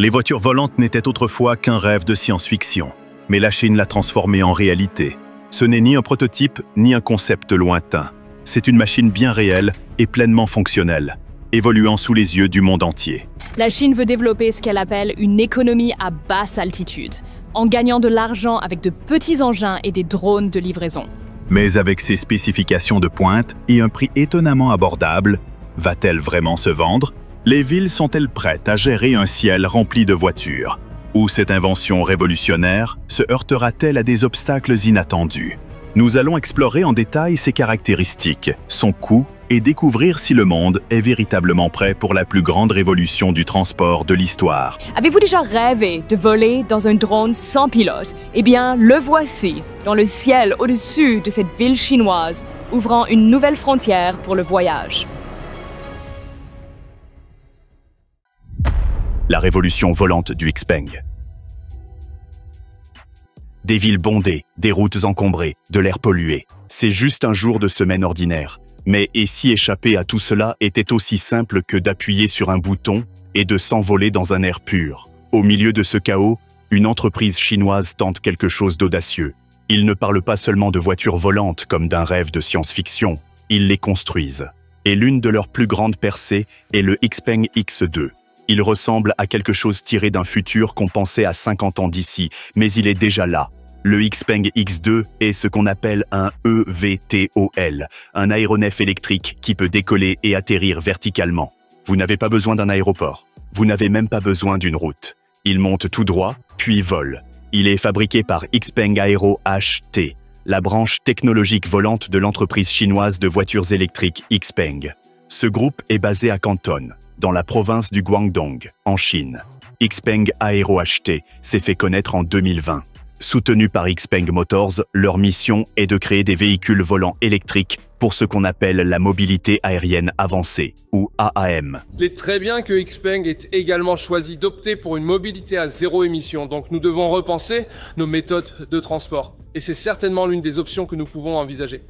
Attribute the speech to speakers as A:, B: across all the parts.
A: Les voitures volantes n'étaient autrefois qu'un rêve de science-fiction, mais la Chine l'a transformé en réalité. Ce n'est ni un prototype, ni un concept lointain. C'est une machine bien réelle et pleinement fonctionnelle, évoluant sous les yeux du monde entier.
B: La Chine veut développer ce qu'elle appelle une économie à basse altitude, en gagnant de l'argent avec de petits engins et des drones de livraison.
A: Mais avec ses spécifications de pointe et un prix étonnamment abordable, va-t-elle vraiment se vendre? Les villes sont-elles prêtes à gérer un ciel rempli de voitures? Ou cette invention révolutionnaire se heurtera-t-elle à des obstacles inattendus? Nous allons explorer en détail ses caractéristiques, son coût et découvrir si le monde est véritablement prêt pour la plus grande révolution du transport de l'histoire.
B: Avez-vous déjà rêvé de voler dans un drone sans pilote? Eh bien, le voici, dans le ciel au-dessus de cette ville chinoise, ouvrant une nouvelle frontière pour le voyage.
C: La révolution volante du Xpeng. Des villes bondées, des routes encombrées, de l'air pollué. C'est juste un jour de semaine ordinaire. Mais et si échapper à tout cela était aussi simple que d'appuyer sur un bouton et de s'envoler dans un air pur? Au milieu de ce chaos, une entreprise chinoise tente quelque chose d'audacieux. Ils ne parlent pas seulement de voitures volantes comme d'un rêve de science-fiction, ils les construisent. Et l'une de leurs plus grandes percées est le Xpeng X2. Il ressemble à quelque chose tiré d'un futur qu'on pensait à 50 ans d'ici, mais il est déjà là. Le Xpeng X2 est ce qu'on appelle un EVTOL, un aéronef électrique qui peut décoller et atterrir verticalement. Vous n'avez pas besoin d'un aéroport. Vous n'avez même pas besoin d'une route. Il monte tout droit, puis vole. Il est fabriqué par Xpeng Aero HT, la branche technologique volante de l'entreprise chinoise de voitures électriques Xpeng. Ce groupe est basé à Canton, dans la province du Guangdong, en Chine. Xpeng Aero HT s'est fait connaître en 2020. Soutenu par Xpeng Motors, leur mission est de créer des véhicules volants électriques pour ce qu'on appelle la mobilité aérienne avancée, ou AAM.
D: Il est très bien que Xpeng ait également choisi d'opter pour une mobilité à zéro émission, donc nous devons repenser nos méthodes de transport. Et c'est certainement l'une des options que nous pouvons envisager.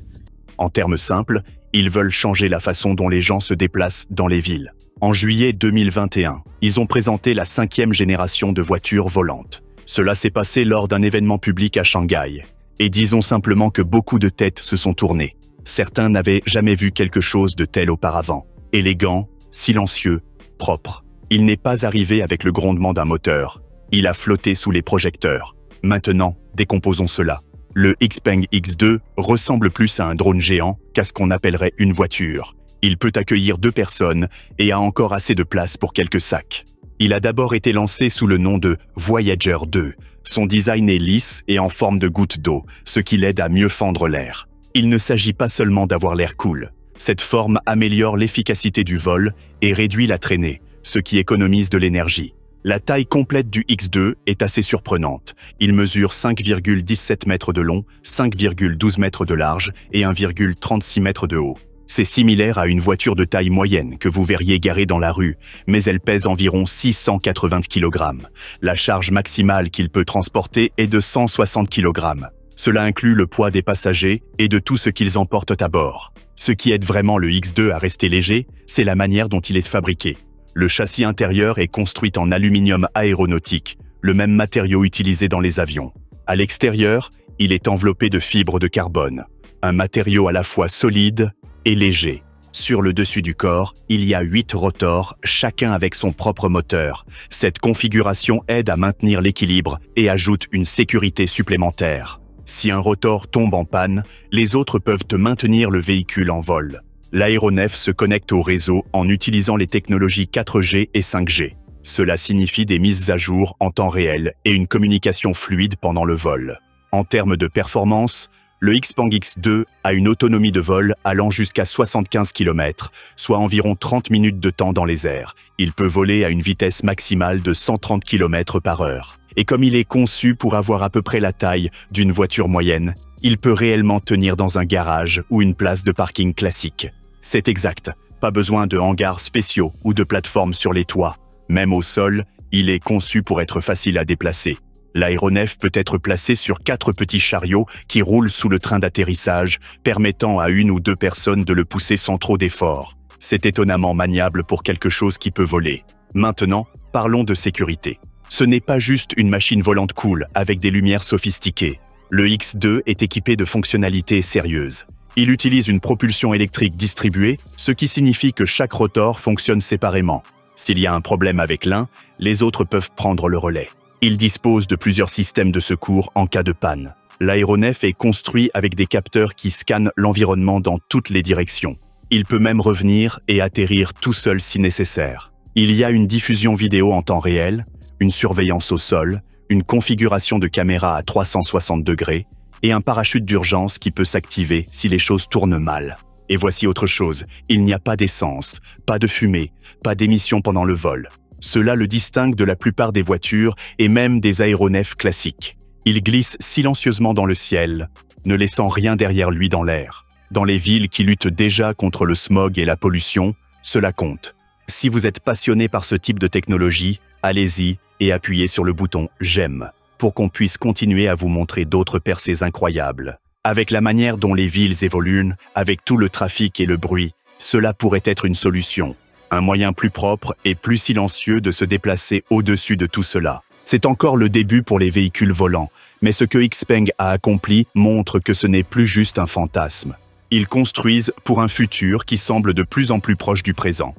C: En termes simples, ils veulent changer la façon dont les gens se déplacent dans les villes. En juillet 2021, ils ont présenté la 5e génération de voitures volantes. Cela s'est passé lors d'un événement public à Shanghai. Et disons simplement que beaucoup de têtes se sont tournées. Certains n'avaient jamais vu quelque chose de tel auparavant. Élégant, silencieux, propre. Il n'est pas arrivé avec le grondement d'un moteur. Il a flotté sous les projecteurs. Maintenant, décomposons cela. Le Xpeng X2 ressemble plus à un drone géant qu'à ce qu'on appellerait une voiture. Il peut accueillir 2 personnes et a encore assez de place pour quelques sacs. Il a d'abord été lancé sous le nom de Voyager 2. Son design est lisse et en forme de goutte d'eau, ce qui l'aide à mieux fendre l'air. Il ne s'agit pas seulement d'avoir l'air cool. Cette forme améliore l'efficacité du vol et réduit la traînée, ce qui économise de l'énergie. La taille complète du X2 est assez surprenante. Il mesure 5,17 mètres de long, 5,12 mètres de large et 1,36 mètres de haut. C'est similaire à une voiture de taille moyenne que vous verriez garée dans la rue, mais elle pèse environ 680 kg. La charge maximale qu'il peut transporter est de 160 kg. Cela inclut le poids des passagers et de tout ce qu'ils emportent à bord. Ce qui aide vraiment le X2 à rester léger, c'est la manière dont il est fabriqué. Le châssis intérieur est construit en aluminium aéronautique, le même matériau utilisé dans les avions. À l'extérieur, il est enveloppé de fibres de carbone, un matériau à la fois solide et léger. Sur le dessus du corps, il y a 8 rotors, chacun avec son propre moteur. Cette configuration aide à maintenir l'équilibre et ajoute une sécurité supplémentaire. Si un rotor tombe en panne, les autres peuvent maintenir le véhicule en vol. L'aéronef se connecte au réseau en utilisant les technologies 4G et 5G. Cela signifie des mises à jour en temps réel et une communication fluide pendant le vol. En termes de performance, le Xpeng X2 a une autonomie de vol allant jusqu'à 75 km, soit environ 30 minutes de temps dans les airs. Il peut voler à une vitesse maximale de 130 km/h. Et comme il est conçu pour avoir à peu près la taille d'une voiture moyenne, il peut réellement tenir dans un garage ou une place de parking classique. C'est exact, pas besoin de hangars spéciaux ou de plateformes sur les toits. Même au sol, il est conçu pour être facile à déplacer. L'aéronef peut être placé sur 4 petits chariots qui roulent sous le train d'atterrissage, permettant à 1 ou 2 personnes de le pousser sans trop d'efforts. C'est étonnamment maniable pour quelque chose qui peut voler. Maintenant, parlons de sécurité. Ce n'est pas juste une machine volante cool avec des lumières sophistiquées. Le X2 est équipé de fonctionnalités sérieuses. Il utilise une propulsion électrique distribuée, ce qui signifie que chaque rotor fonctionne séparément. S'il y a un problème avec l'un, les autres peuvent prendre le relais. Il dispose de plusieurs systèmes de secours en cas de panne. L'aéronef est construit avec des capteurs qui scannent l'environnement dans toutes les directions. Il peut même revenir et atterrir tout seul si nécessaire. Il y a une diffusion vidéo en temps réel, une surveillance au sol, une configuration de caméra à 360 degrés et un parachute d'urgence qui peut s'activer si les choses tournent mal. Et voici autre chose, il n'y a pas d'essence, pas de fumée, pas d'émissions pendant le vol. Cela le distingue de la plupart des voitures et même des aéronefs classiques. Il glisse silencieusement dans le ciel, ne laissant rien derrière lui dans l'air. Dans les villes qui luttent déjà contre le smog et la pollution, cela compte. Si vous êtes passionné par ce type de technologie, allez-y et appuyez sur le bouton « J'aime » pour qu'on puisse continuer à vous montrer d'autres percées incroyables. Avec la manière dont les villes évoluent, avec tout le trafic et le bruit, cela pourrait être une solution. Un moyen plus propre et plus silencieux de se déplacer au-dessus de tout cela. C'est encore le début pour les véhicules volants, mais ce que Xpeng a accompli montre que ce n'est plus juste un fantasme. Ils construisent pour un futur qui semble de plus en plus proche du présent.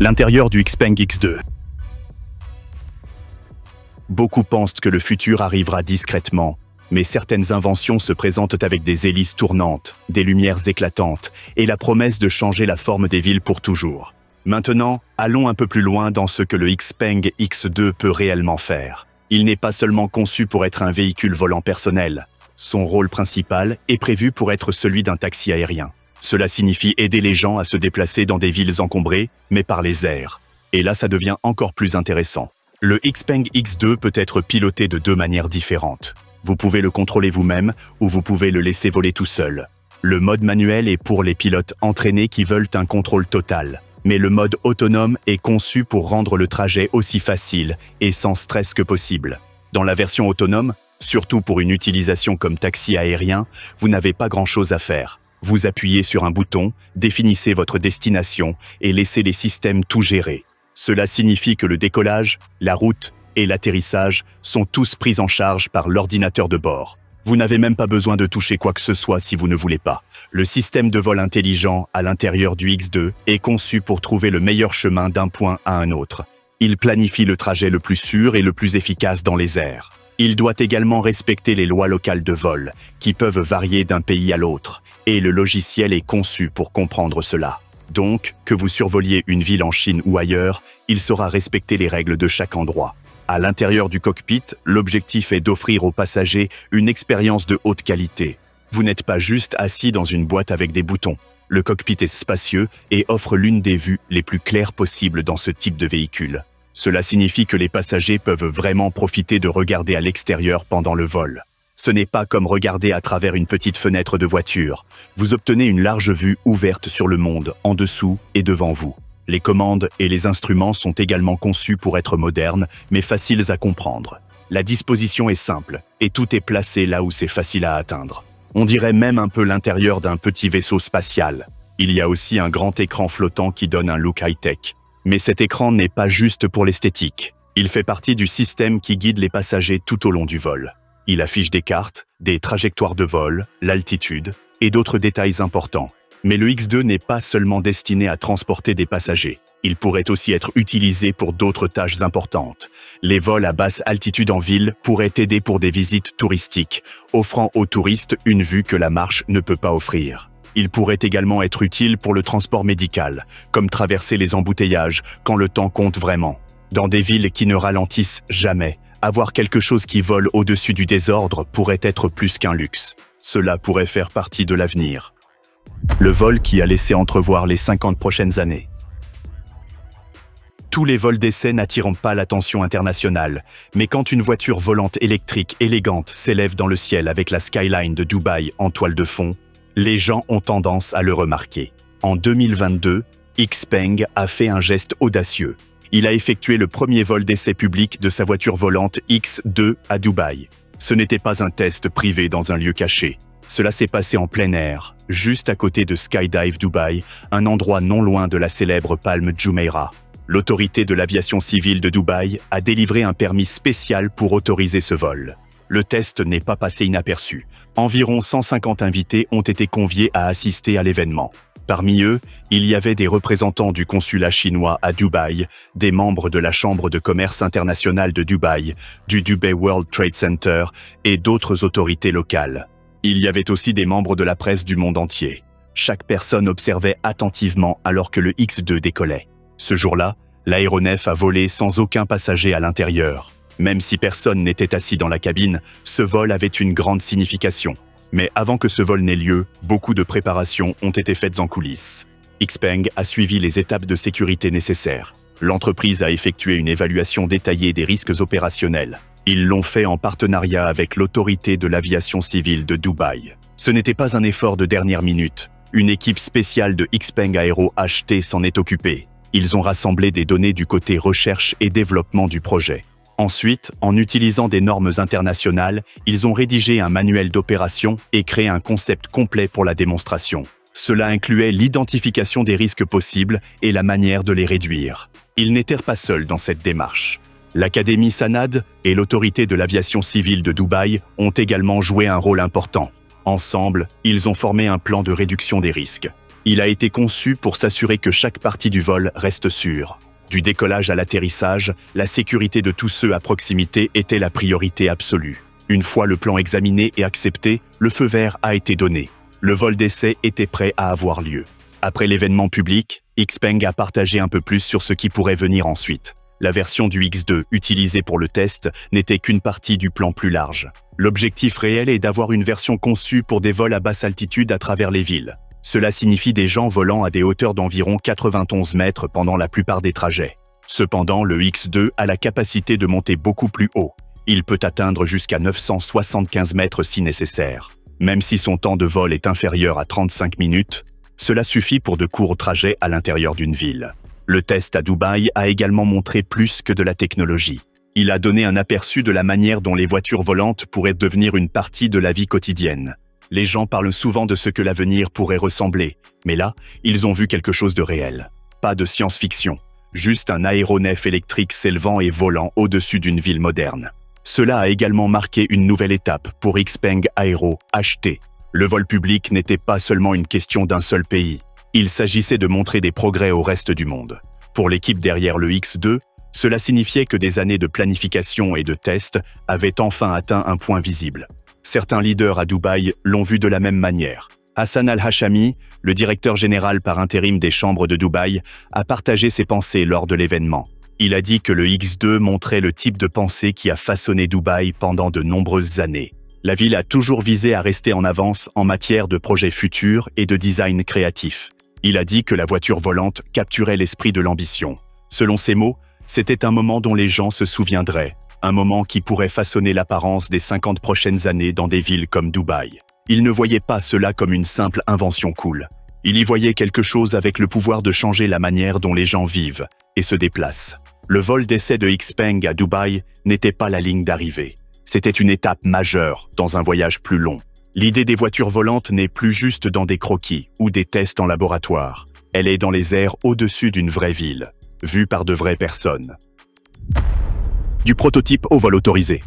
C: L'intérieur du Xpeng X2. Beaucoup pensent que le futur arrivera discrètement, mais certaines inventions se présentent avec des hélices tournantes, des lumières éclatantes et la promesse de changer la forme des villes pour toujours. Maintenant, allons un peu plus loin dans ce que le Xpeng X2 peut réellement faire. Il n'est pas seulement conçu pour être un véhicule volant personnel. Son rôle principal est prévu pour être celui d'un taxi aérien. Cela signifie aider les gens à se déplacer dans des villes encombrées, mais par les airs. Et là, ça devient encore plus intéressant. Le Xpeng X2 peut être piloté de deux manières différentes. Vous pouvez le contrôler vous-même ou vous pouvez le laisser voler tout seul. Le mode manuel est pour les pilotes entraînés qui veulent un contrôle total. Mais le mode autonome est conçu pour rendre le trajet aussi facile et sans stress que possible. Dans la version autonome, surtout pour une utilisation comme taxi aérien, vous n'avez pas grand-chose à faire. Vous appuyez sur un bouton, définissez votre destination et laissez les systèmes tout gérer. Cela signifie que le décollage, la route et l'atterrissage sont tous pris en charge par l'ordinateur de bord. Vous n'avez même pas besoin de toucher quoi que ce soit si vous ne voulez pas. Le système de vol intelligent à l'intérieur du X2 est conçu pour trouver le meilleur chemin d'un point à un autre. Il planifie le trajet le plus sûr et le plus efficace dans les airs. Il doit également respecter les lois locales de vol, qui peuvent varier d'un pays à l'autre, et le logiciel est conçu pour comprendre cela. Donc, que vous survoliez une ville en Chine ou ailleurs, il saura respecter les règles de chaque endroit. À l'intérieur du cockpit, l'objectif est d'offrir aux passagers une expérience de haute qualité. Vous n'êtes pas juste assis dans une boîte avec des boutons. Le cockpit est spacieux et offre l'une des vues les plus claires possibles dans ce type de véhicule. Cela signifie que les passagers peuvent vraiment profiter de regarder à l'extérieur pendant le vol. Ce n'est pas comme regarder à travers une petite fenêtre de voiture. Vous obtenez une large vue ouverte sur le monde, en dessous et devant vous. Les commandes et les instruments sont également conçus pour être modernes, mais faciles à comprendre. La disposition est simple, et tout est placé là où c'est facile à atteindre. On dirait même un peu l'intérieur d'un petit vaisseau spatial. Il y a aussi un grand écran flottant qui donne un look high-tech. Mais cet écran n'est pas juste pour l'esthétique. Il fait partie du système qui guide les passagers tout au long du vol. Il affiche des cartes, des trajectoires de vol, l'altitude et d'autres détails importants. Mais le X2 n'est pas seulement destiné à transporter des passagers. Il pourrait aussi être utilisé pour d'autres tâches importantes. Les vols à basse altitude en ville pourraient aider pour des visites touristiques, offrant aux touristes une vue que la marche ne peut pas offrir. Il pourrait également être utile pour le transport médical, comme traverser les embouteillages quand le temps compte vraiment. Dans des villes qui ne ralentissent jamais, avoir quelque chose qui vole au-dessus du désordre pourrait être plus qu'un luxe. Cela pourrait faire partie de l'avenir. Le vol qui a laissé entrevoir les 50 prochaines années. Tous les vols d'essai n'attirent pas l'attention internationale, mais quand une voiture volante électrique élégante s'élève dans le ciel avec la skyline de Dubaï en toile de fond, les gens ont tendance à le remarquer. En 2022, Xpeng a fait un geste audacieux. Il a effectué le premier vol d'essai public de sa voiture volante X2 à Dubaï. Ce n'était pas un test privé dans un lieu caché. Cela s'est passé en plein air, juste à côté de Skydive Dubaï, un endroit non loin de la célèbre palme Jumeirah. L'autorité de l'aviation civile de Dubaï a délivré un permis spécial pour autoriser ce vol. Le test n'est pas passé inaperçu. Environ 150 invités ont été conviés à assister à l'événement. Parmi eux, il y avait des représentants du consulat chinois à Dubaï, des membres de la Chambre de commerce internationale de Dubaï, du Dubai World Trade Center et d'autres autorités locales. Il y avait aussi des membres de la presse du monde entier. Chaque personne observait attentivement alors que le X2 décollait. Ce jour-là, l'aéronef a volé sans aucun passager à l'intérieur. Même si personne n'était assis dans la cabine, ce vol avait une grande signification. Mais avant que ce vol n'ait lieu, beaucoup de préparations ont été faites en coulisses. Xpeng a suivi les étapes de sécurité nécessaires. L'entreprise a effectué une évaluation détaillée des risques opérationnels. Ils l'ont fait en partenariat avec l'autorité de l'aviation civile de Dubaï. Ce n'était pas un effort de dernière minute. Une équipe spéciale de Xpeng Aero HT s'en est occupée. Ils ont rassemblé des données du côté recherche et développement du projet. Ensuite, en utilisant des normes internationales, ils ont rédigé un manuel d'opération et créé un concept complet pour la démonstration. Cela incluait l'identification des risques possibles et la manière de les réduire. Ils n'étaient pas seuls dans cette démarche. L'Académie Sanad et l'autorité de l'aviation civile de Dubaï ont également joué un rôle important. Ensemble, ils ont formé un plan de réduction des risques. Il a été conçu pour s'assurer que chaque partie du vol reste sûre. Du décollage à l'atterrissage, la sécurité de tous ceux à proximité était la priorité absolue. Une fois le plan examiné et accepté, le feu vert a été donné. Le vol d'essai était prêt à avoir lieu. Après l'événement public, Xpeng a partagé un peu plus sur ce qui pourrait venir ensuite. La version du X2 utilisée pour le test n'était qu'une partie du plan plus large. L'objectif réel est d'avoir une version conçue pour des vols à basse altitude à travers les villes. Cela signifie des gens volant à des hauteurs d'environ 91 mètres pendant la plupart des trajets. Cependant, le X2 a la capacité de monter beaucoup plus haut. Il peut atteindre jusqu'à 975 mètres si nécessaire. Même si son temps de vol est inférieur à 35 minutes, cela suffit pour de courts trajets à l'intérieur d'une ville. Le test à Dubaï a également montré plus que de la technologie. Il a donné un aperçu de la manière dont les voitures volantes pourraient devenir une partie de la vie quotidienne. Les gens parlent souvent de ce que l'avenir pourrait ressembler, mais là, ils ont vu quelque chose de réel. Pas de science-fiction, juste un aéronef électrique s'élevant et volant au-dessus d'une ville moderne. Cela a également marqué une nouvelle étape pour Xpeng Aero HT. Le vol public n'était pas seulement une question d'un seul pays. Il s'agissait de montrer des progrès au reste du monde. Pour l'équipe derrière le X2, cela signifiait que des années de planification et de tests avaient enfin atteint un point visible. Certains leaders à Dubaï l'ont vu de la même manière. Hassan Al-Hashami, le directeur général par intérim des chambres de Dubaï, a partagé ses pensées lors de l'événement. Il a dit que le X2 montrait le type de pensée qui a façonné Dubaï pendant de nombreuses années. La ville a toujours visé à rester en avance en matière de projets futurs et de design créatif. Il a dit que la voiture volante capturait l'esprit de l'ambition. Selon ses mots, c'était un moment dont les gens se souviendraient. Un moment qui pourrait façonner l'apparence des 50 prochaines années dans des villes comme Dubaï. Il ne voyait pas cela comme une simple invention cool. Il y voyait quelque chose avec le pouvoir de changer la manière dont les gens vivent et se déplacent. Le vol d'essai de Xpeng à Dubaï n'était pas la ligne d'arrivée. C'était une étape majeure dans un voyage plus long. L'idée des voitures volantes n'est plus juste dans des croquis ou des tests en laboratoire. Elle est dans les airs au-dessus d'une vraie ville, vue par de vraies personnes. Du prototype au vol autorisé.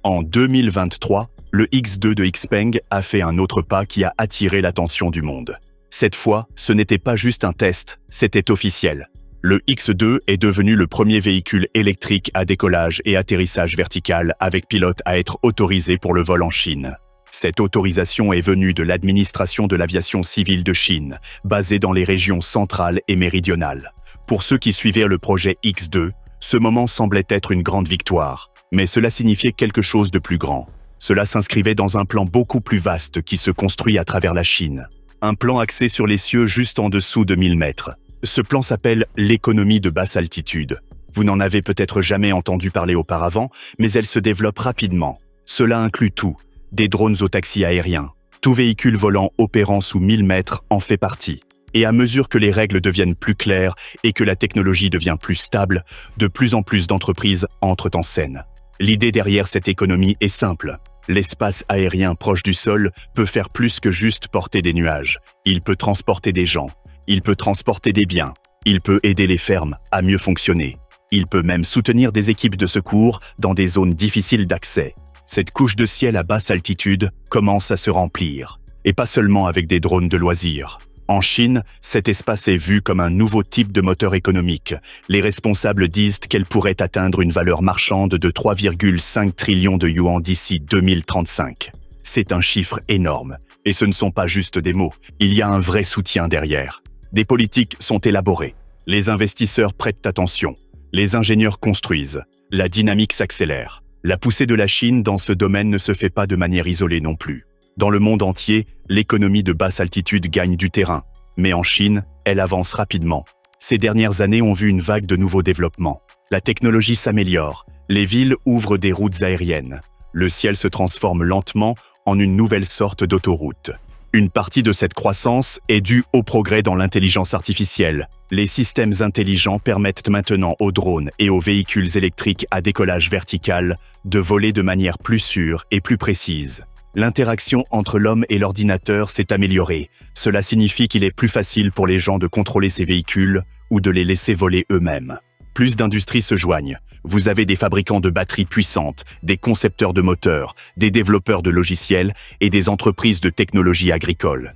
C: En 2023, le X2 de Xpeng a fait un autre pas qui a attiré l'attention du monde. Cette fois, ce n'était pas juste un test, c'était officiel. Le X2 est devenu le premier véhicule électrique à décollage et atterrissage vertical avec pilote à être autorisé pour le vol en Chine. Cette autorisation est venue de l'administration de l'aviation civile de Chine, basée dans les régions centrales et méridionales. Pour ceux qui suivaient le projet X2, ce moment semblait être une grande victoire, mais cela signifiait quelque chose de plus grand. Cela s'inscrivait dans un plan beaucoup plus vaste qui se construit à travers la Chine. Un plan axé sur les cieux juste en dessous de 1000 mètres. Ce plan s'appelle l'économie de basse altitude. Vous n'en avez peut-être jamais entendu parler auparavant, mais elle se développe rapidement. Cela inclut tout, des drones au taxi aérien. Tout véhicule volant opérant sous 1000 mètres en fait partie. Et à mesure que les règles deviennent plus claires et que la technologie devient plus stable, de plus en plus d'entreprises entrent en scène. L'idée derrière cette économie est simple. L'espace aérien proche du sol peut faire plus que juste porter des nuages. Il peut transporter des gens, il peut transporter des biens, Il peut aider les fermes à mieux fonctionner. Il peut même soutenir des équipes de secours dans des zones difficiles d'accès. Cette couche de ciel à basse altitude commence à se remplir. Et pas seulement avec des drones de loisirs. En Chine, cet espace est vu comme un nouveau type de moteur économique. Les responsables disent qu'elle pourrait atteindre une valeur marchande de 3,5 trillions de yuan d'ici 2035. C'est un chiffre énorme. Et ce ne sont pas juste des mots. Il y a un vrai soutien derrière. Des politiques sont élaborées. Les investisseurs prêtent attention. Les ingénieurs construisent. La dynamique s'accélère. La poussée de la Chine dans ce domaine ne se fait pas de manière isolée non plus. Dans le monde entier, l'économie de basse altitude gagne du terrain. Mais en Chine, elle avance rapidement. Ces dernières années ont vu une vague de nouveaux développements. La technologie s'améliore. Les villes ouvrent des routes aériennes. Le ciel se transforme lentement en une nouvelle sorte d'autoroute. Une partie de cette croissance est due au progrès dans l'intelligence artificielle. Les systèmes intelligents permettent maintenant aux drones et aux véhicules électriques à décollage vertical de voler de manière plus sûre et plus précise. L'interaction entre l'homme et l'ordinateur s'est améliorée. Cela signifie qu'il est plus facile pour les gens de contrôler ces véhicules ou de les laisser voler eux-mêmes. Plus d'industries se joignent. Vous avez des fabricants de batteries puissantes, des concepteurs de moteurs, des développeurs de logiciels et des entreprises de technologie agricole.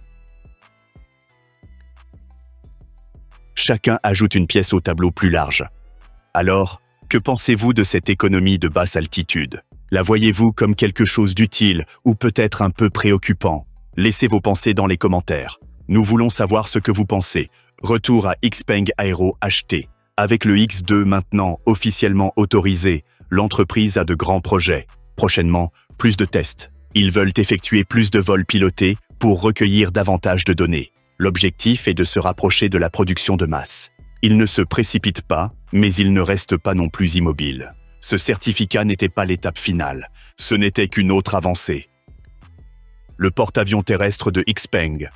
C: Chacun ajoute une pièce au tableau plus large. Alors, que pensez-vous de cette économie de basse altitude ? La voyez-vous comme quelque chose d'utile ou peut-être un peu préoccupant? Laissez vos pensées dans les commentaires. Nous voulons savoir ce que vous pensez. Retour à Xpeng Aero HT. Avec le X2 maintenant officiellement autorisé, l'entreprise a de grands projets. Prochainement, plus de tests. Ils veulent effectuer plus de vols pilotés pour recueillir davantage de données. L'objectif est de se rapprocher de la production de masse. Ils ne se précipitent pas, mais ils ne restent pas non plus immobiles. Ce certificat n'était pas l'étape finale. Ce n'était qu'une autre avancée. Le porte-avions terrestre de Xpeng.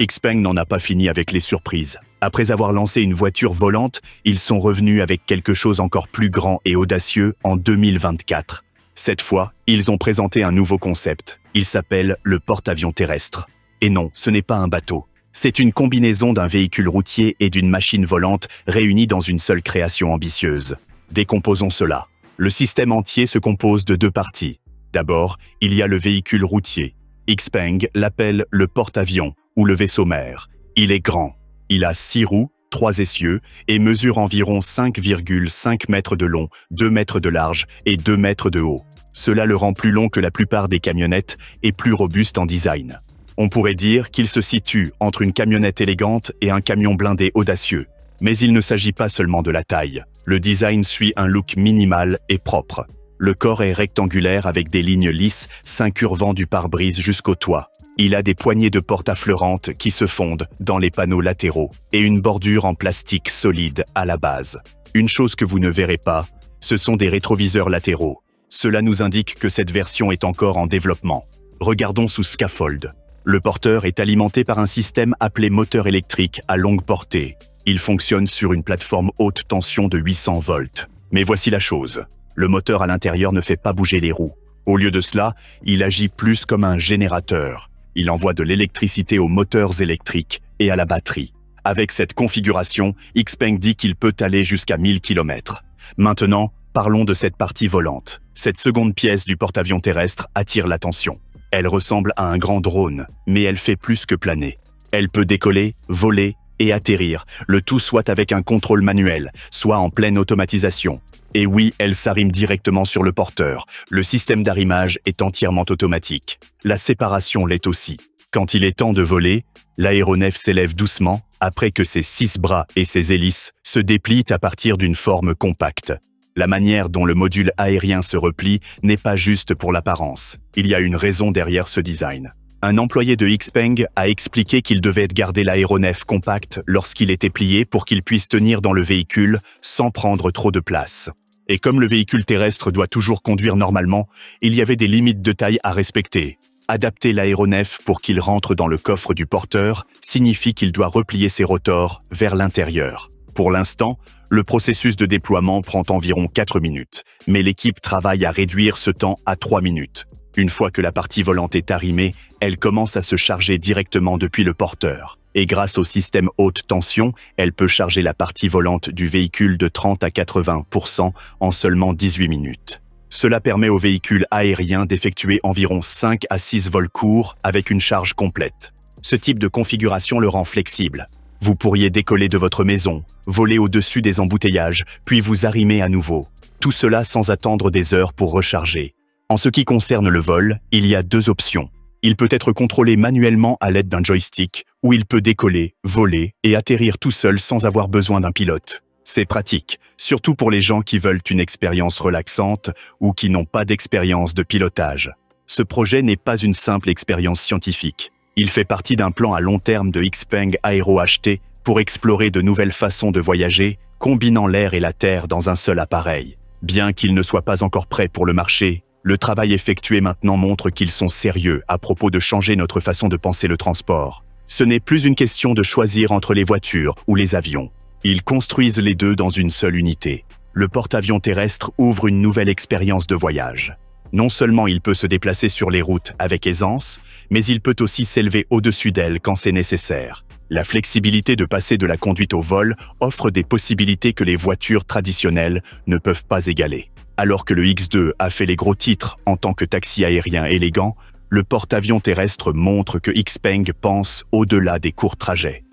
C: Xpeng n'en a pas fini avec les surprises. Après avoir lancé une voiture volante, ils sont revenus avec quelque chose encore plus grand et audacieux en 2024. Cette fois, ils ont présenté un nouveau concept. Il s'appelle le porte-avions terrestre. Et non, ce n'est pas un bateau. C'est une combinaison d'un véhicule routier et d'une machine volante réunis dans une seule création ambitieuse. Décomposons cela. Le système entier se compose de deux parties. D'abord, il y a le véhicule routier. Xpeng l'appelle le porte-avions ou le vaisseau-mère. Il est grand. Il a 6 roues, 3 essieux et mesure environ 5,5 mètres de long, 2 mètres de large et 2 mètres de haut. Cela le rend plus long que la plupart des camionnettes et plus robuste en design. On pourrait dire qu'il se situe entre une camionnette élégante et un camion blindé audacieux. Mais il ne s'agit pas seulement de la taille. Le design suit un look minimal et propre. Le corps est rectangulaire avec des lignes lisses s'incurvant du pare-brise jusqu'au toit. Il a des poignées de porte affleurantes qui se fondent dans les panneaux latéraux et une bordure en plastique solide à la base. Une chose que vous ne verrez pas, ce sont des rétroviseurs latéraux. Cela nous indique que cette version est encore en développement. Regardons sous scaffold. Le porteur est alimenté par un système appelé moteur électrique à longue portée. Il fonctionne sur une plateforme haute tension de 800 volts. Mais voici la chose. Le moteur à l'intérieur ne fait pas bouger les roues. Au lieu de cela, il agit plus comme un générateur. Il envoie de l'électricité aux moteurs électriques et à la batterie. Avec cette configuration, Xpeng dit qu'il peut aller jusqu'à 1000 km. Maintenant, parlons de cette partie volante. Cette seconde pièce du porte-avions terrestre attire l'attention. Elle ressemble à un grand drone, mais elle fait plus que planer. Elle peut décoller, voler et atterrir, le tout soit avec un contrôle manuel, soit en pleine automatisation. Et oui, elle s'arrime directement sur le porteur. Le système d'arrimage est entièrement automatique. La séparation l'est aussi. Quand il est temps de voler, l'aéronef s'élève doucement après que ses 6 bras et ses hélices se déplient à partir d'une forme compacte. La manière dont le module aérien se replie n'est pas juste pour l'apparence. Il y a une raison derrière ce design. Un employé de Xpeng a expliqué qu'il devait garder l'aéronef compact lorsqu'il était plié pour qu'il puisse tenir dans le véhicule sans prendre trop de place. Et comme le véhicule terrestre doit toujours conduire normalement, il y avait des limites de taille à respecter. Adapter l'aéronef pour qu'il rentre dans le coffre du porteur signifie qu'il doit replier ses rotors vers l'intérieur. Pour l'instant, le processus de déploiement prend environ 4 minutes, mais l'équipe travaille à réduire ce temps à 3 minutes. Une fois que la partie volante est arrimée, elle commence à se charger directement depuis le porteur. Et grâce au système haute tension, elle peut charger la partie volante du véhicule de 30 à 80% en seulement 18 minutes. Cela permet aux véhicules aériens d'effectuer environ 5 à 6 vols courts avec une charge complète. Ce type de configuration le rend flexible. Vous pourriez décoller de votre maison, voler au-dessus des embouteillages, puis vous arrimer à nouveau. Tout cela sans attendre des heures pour recharger. En ce qui concerne le vol, il y a 2 options. Il peut être contrôlé manuellement à l'aide d'un joystick, ou il peut décoller, voler et atterrir tout seul sans avoir besoin d'un pilote. C'est pratique, surtout pour les gens qui veulent une expérience relaxante ou qui n'ont pas d'expérience de pilotage. Ce projet n'est pas une simple expérience scientifique. Il fait partie d'un plan à long terme de Xpeng Aero HT pour explorer de nouvelles façons de voyager, combinant l'air et la terre dans un seul appareil. Bien qu'il ne soit pas encore prêt pour le marché, le travail effectué maintenant montre qu'ils sont sérieux à propos de changer notre façon de penser le transport. Ce n'est plus une question de choisir entre les voitures ou les avions. Ils construisent les deux dans une seule unité. Le porte-avions terrestre ouvre une nouvelle expérience de voyage. Non seulement il peut se déplacer sur les routes avec aisance, mais il peut aussi s'élever au-dessus d'elles quand c'est nécessaire. La flexibilité de passer de la conduite au vol offre des possibilités que les voitures traditionnelles ne peuvent pas égaler. Alors que le X2 a fait les gros titres en tant que taxi aérien élégant, le porte-avions terrestre montre que Xpeng pense au-delà des courts trajets.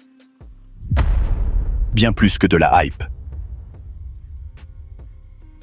C: Bien plus que de la hype.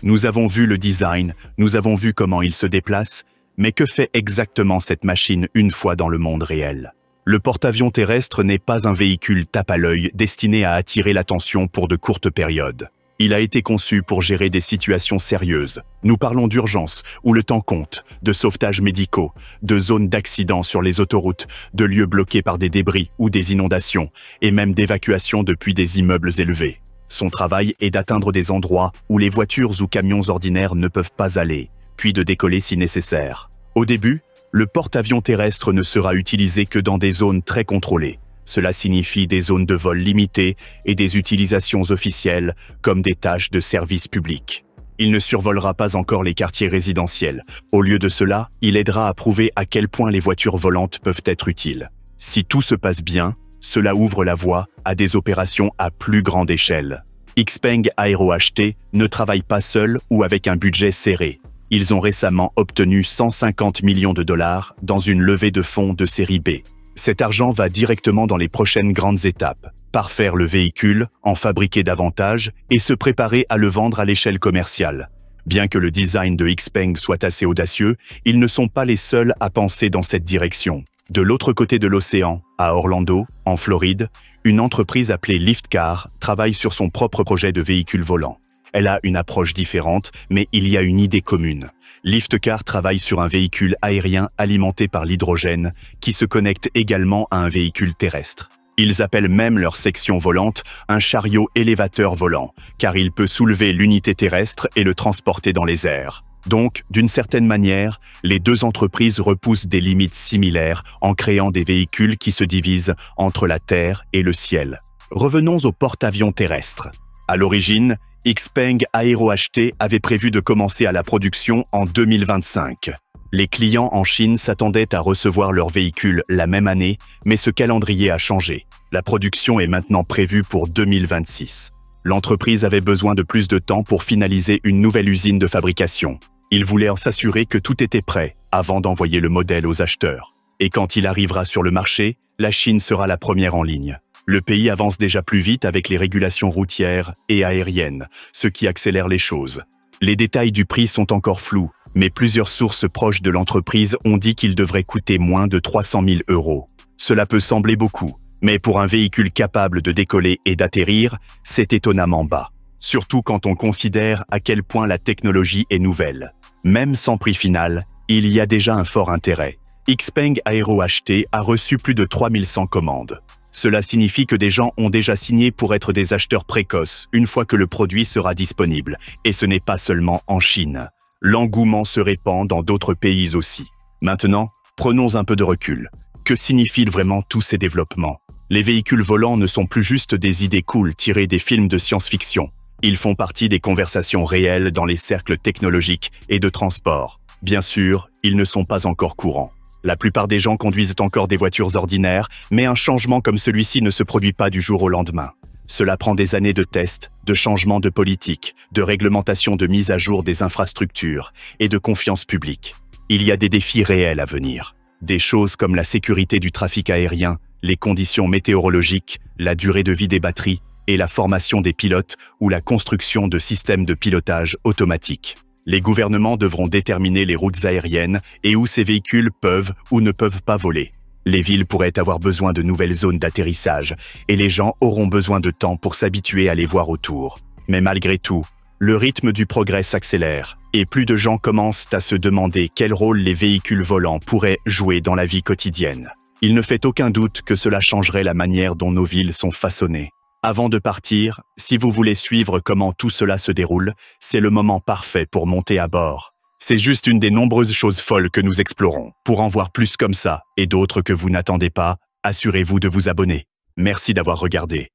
C: Nous avons vu le design, nous avons vu comment il se déplace, mais que fait exactement cette machine une fois dans le monde réel? Le porte-avions terrestre n'est pas un véhicule tape à l'œil destiné à attirer l'attention pour de courtes périodes. Il a été conçu pour gérer des situations sérieuses. Nous parlons d'urgence, où le temps compte, de sauvetages médicaux, de zones d'accident sur les autoroutes, de lieux bloqués par des débris ou des inondations, et même d'évacuation depuis des immeubles élevés. Son travail est d'atteindre des endroits où les voitures ou camions ordinaires ne peuvent pas aller, puis de décoller si nécessaire. Au début, le porte-avions terrestre ne sera utilisé que dans des zones très contrôlées. Cela signifie des zones de vol limitées et des utilisations officielles comme des tâches de service public. Il ne survolera pas encore les quartiers résidentiels. Au lieu de cela, il aidera à prouver à quel point les voitures volantes peuvent être utiles. Si tout se passe bien, cela ouvre la voie à des opérations à plus grande échelle. Xpeng Aero HT ne travaille pas seul ou avec un budget serré. Ils ont récemment obtenu 150 millions de dollars dans une levée de fonds de série B. Cet argent va directement dans les prochaines grandes étapes. Parfaire le véhicule, en fabriquer davantage et se préparer à le vendre à l'échelle commerciale. Bien que le design de Xpeng soit assez audacieux, ils ne sont pas les seuls à penser dans cette direction. De l'autre côté de l'océan, à Orlando, en Floride, une entreprise appelée Liftcar travaille sur son propre projet de véhicule volant. Elle a une approche différente, mais il y a une idée commune. Liftcar travaille sur un véhicule aérien alimenté par l'hydrogène qui se connecte également à un véhicule terrestre. Ils appellent même leur section volante un chariot élévateur volant, car il peut soulever l'unité terrestre et le transporter dans les airs. Donc, d'une certaine manière, les deux entreprises repoussent des limites similaires en créant des véhicules qui se divisent entre la terre et le ciel. Revenons au porte-avions terrestre. À l'origine, Xpeng Aero HT avait prévu de commencer à la production en 2025. Les clients en Chine s'attendaient à recevoir leur véhicule la même année, mais ce calendrier a changé. La production est maintenant prévue pour 2026. L'entreprise avait besoin de plus de temps pour finaliser une nouvelle usine de fabrication. Ils voulaient s'assurer que tout était prêt avant d'envoyer le modèle aux acheteurs. Et quand il arrivera sur le marché, la Chine sera la première en ligne. Le pays avance déjà plus vite avec les régulations routières et aériennes, ce qui accélère les choses. Les détails du prix sont encore flous, mais plusieurs sources proches de l'entreprise ont dit qu'il devrait coûter moins de 300 000 €. Cela peut sembler beaucoup, mais pour un véhicule capable de décoller et d'atterrir, c'est étonnamment bas. Surtout quand on considère à quel point la technologie est nouvelle. Même sans prix final, il y a déjà un fort intérêt. Xpeng Aero HT a reçu plus de 3100 commandes. Cela signifie que des gens ont déjà signé pour être des acheteurs précoces une fois que le produit sera disponible. Et ce n'est pas seulement en Chine. L'engouement se répand dans d'autres pays aussi. Maintenant, prenons un peu de recul. Que signifient vraiment tous ces développements? Les véhicules volants ne sont plus juste des idées cool tirées des films de science-fiction. Ils font partie des conversations réelles dans les cercles technologiques et de transport. Bien sûr, ils ne sont pas encore courants. La plupart des gens conduisent encore des voitures ordinaires, mais un changement comme celui-ci ne se produit pas du jour au lendemain. Cela prend des années de tests, de changements de politique, de réglementation, de mise à jour des infrastructures et de confiance publique. Il y a des défis réels à venir. Des choses comme la sécurité du trafic aérien, les conditions météorologiques, la durée de vie des batteries et la formation des pilotes ou la construction de systèmes de pilotage automatique. Les gouvernements devront déterminer les routes aériennes et où ces véhicules peuvent ou ne peuvent pas voler. Les villes pourraient avoir besoin de nouvelles zones d'atterrissage et les gens auront besoin de temps pour s'habituer à les voir autour. Mais malgré tout, le rythme du progrès s'accélère et plus de gens commencent à se demander quel rôle les véhicules volants pourraient jouer dans la vie quotidienne. Il ne fait aucun doute que cela changerait la manière dont nos villes sont façonnées. Avant de partir, si vous voulez suivre comment tout cela se déroule, c'est le moment parfait pour monter à bord. C'est juste une des nombreuses choses folles que nous explorons. Pour en voir plus comme ça, et d'autres que vous n'attendez pas, assurez-vous de vous abonner. Merci d'avoir regardé.